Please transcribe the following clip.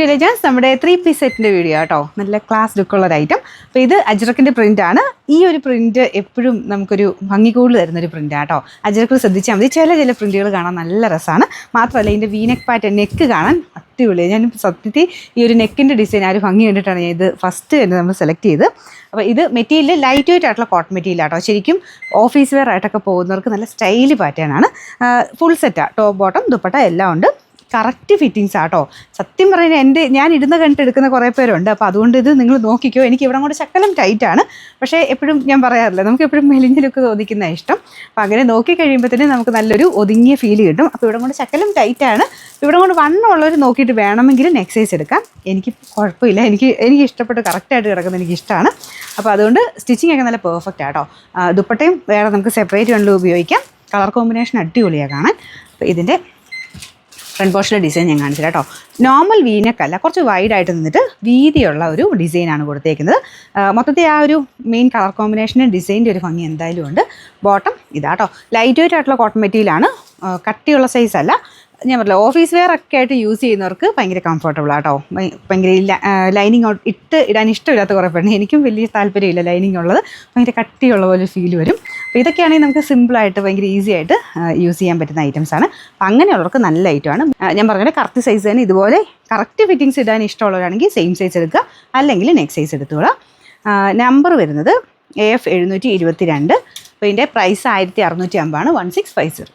To legends നമ്മുടെ 3-piece സെറ്റിൻ്റെ video കേട്ടോ. നല്ല ക്ലാസ് ലുക്കുള്ളൊരു ഐറ്റം. അപ്പോൾ ഇത് അജ്രക്കിൻ്റെ പ്രിൻ്റാണ്. ഈ ഒരു പ്രിൻറ്റ് എപ്പോഴും നമുക്കൊരു ഭംഗി കൂടുതൽ തരുന്നൊരു പ്രിൻ്റാണ് കേട്ടോ. അജ്രക്കിൽ ശ്രദ്ധിച്ചാൽ മതി. ചില പ്രിൻറ്റുകൾ കാണാൻ നല്ല രസമാണ്. മാത്രമല്ല ഇതിൻ്റെ വീനെക്ക് പാറ്റേൺ, നെക്ക് കാണാൻ അടിപൊളിയാണ്. ഞാൻ സത്യത്തിൽ ഈ ഒരു നെക്കിൻ്റെ ഡിസൈൻ ആ ഒരു ഭംഗി കണ്ടിട്ടാണ് ഞാൻ ഇത് ഫസ്റ്റ് തന്നെ നമ്മൾ സെലക്ട് ചെയ്ത്. അപ്പോൾ ഇത് മെറ്റീരിയൽ ലൈറ്റ് വെയിറ്റ് ആയിട്ടുള്ള കോട്ടൺ മെറ്റീരിയൽ ആട്ടോ. ശരിക്കും ഓഫീസ് വെയർ ആയിട്ടൊക്കെ പോകുന്നവർക്ക് നല്ല സ്റ്റൈലി പാറ്റേൺ ആണ്. ഫുൾ സെറ്റാണ്, ടോപ്പ് ബോട്ടം ദുപ്പട്ട എല്ലാം ഉണ്ട്. കറക്റ്റ് ഫിറ്റിങ്സ് ആട്ടോ. സത്യം പറഞ്ഞാൽ ഞാൻ ഇടുന്ന കണ്ടിട്ട് എടുക്കുന്ന കുറേ പേരുണ്ട്. അപ്പോൾ അതുകൊണ്ട് ഇത് നിങ്ങൾ നോക്കിക്കോ. എനിക്ക് ഇവിടെ കൂടെ ശക്കലം ടൈറ്റാണ്. പക്ഷേ എപ്പോഴും ഞാൻ പറയാറില്ല, നമുക്ക് എപ്പോഴും മെലിഞ്ഞ ലുക്ക് തോന്നിക്കുന്ന ഇഷ്ടം. അപ്പോൾ അങ്ങനെ നോക്കി കഴിയുമ്പോഴത്തേനും നമുക്ക് നല്ലൊരു ഒതുങ്ങിയ ഫീൽ കിട്ടും. അപ്പോൾ ഇവിടെ കൊണ്ട് ശക്കലം ടൈറ്റാണ്. ഇവിടെ കൊണ്ട് വണ്ണമുള്ളവർ നോക്കിയിട്ട് വേണമെങ്കിൽ നെക്ക് സൈസ് എടുക്കാം. എനിക്ക് കുഴപ്പമില്ല. എനിക്ക് ഇഷ്ടപ്പെട്ട് കറക്റ്റായിട്ട് കിടക്കുന്നത് എനിക്കിഷ്ടമാണ്. അപ്പോൾ അതുകൊണ്ട് സ്റ്റിച്ചിങ് ഒക്കെ നല്ല പെർഫെക്റ്റ് ആട്ടോ. ദുപ്പട്ടയും വേറെ നമുക്ക് സെപ്പറേറ്റ് വേണമെങ്കിൽ ഉപയോഗിക്കാം. കളർ കോമ്പിനേഷൻ അടിപൊളിയാണ് കാണാൻ. അപ്പോൾ ഇതിൻ്റെ ഫ്രണ്ട് പോർഷനിലെ ഡിസൈൻ ഞാൻ കാണിച്ചില്ല കേട്ടോ. നോർമൽ വീനക്കല്ല, കുറച്ച് വൈഡായിട്ട് നിന്നിട്ട് വീതിയുള്ള ഒരു ഡിസൈനാണ് കൊടുത്തേക്കുന്നത്. മൊത്തത്തിൽ ആ ഒരു മെയിൻ കളർ കോമ്പിനേഷനും ഡിസൈൻ്റെ ഒരു ഭംഗി എന്തായാലും ഉണ്ട്. ബോട്ടം ഇതാട്ടോ. ലൈറ്റ് വെയിറ്റ് ആയിട്ടുള്ള കോട്ടൺ മെറ്റീരിയലാണ്. കട്ടിയുള്ള സൈസ് അല്ല. ഞാൻ പറഞ്ഞില്ല, ഓഫീസ് വെയർ ഒക്കെ ആയിട്ട് യൂസ് ചെയ്യുന്നവർക്ക് ഭയങ്കര കംഫർട്ടബിൾ ആട്ടോ. ഭയങ്കര ലൈനിങ് ഇടാൻ ഇഷ്ടമില്ലാത്ത കുറേ പേരുണ്ട്. എനിക്കും വലിയ താല്പര്യമില്ല ലൈനിങ് ഉള്ളത്. ഭയങ്കര കട്ടിയുള്ള പോലെ ഫീൽ വരും. അപ്പോൾ ഇതൊക്കെയാണെങ്കിൽ നമുക്ക് സിമ്പിളായിട്ട് ഭയങ്കര ഈസി ആയിട്ട് യൂസ് ചെയ്യാൻ പറ്റുന്ന ഐറ്റംസാണ്. അപ്പോൾ അങ്ങനെയുള്ളവർക്ക് നല്ല ഐറ്റമാണ്. ഞാൻ പറഞ്ഞത് കറക്റ്റ് സൈസ് തന്നെ. ഇതുപോലെ കറക്റ്റ് ഫിറ്റിങ്സ് ഇടാൻ ഇഷ്ടമുള്ളവരാണെങ്കിൽ സെയിം സൈസ് എടുക്കുക, അല്ലെങ്കിൽ നെക്സ്റ്റ് സൈസ് എടുത്തുകൊള്ളാം. നമ്പർ വരുന്നത് AF 722. അപ്പോൾ ഇതിൻ്റെ പ്രൈസ് 1650 ആണ്. 1650.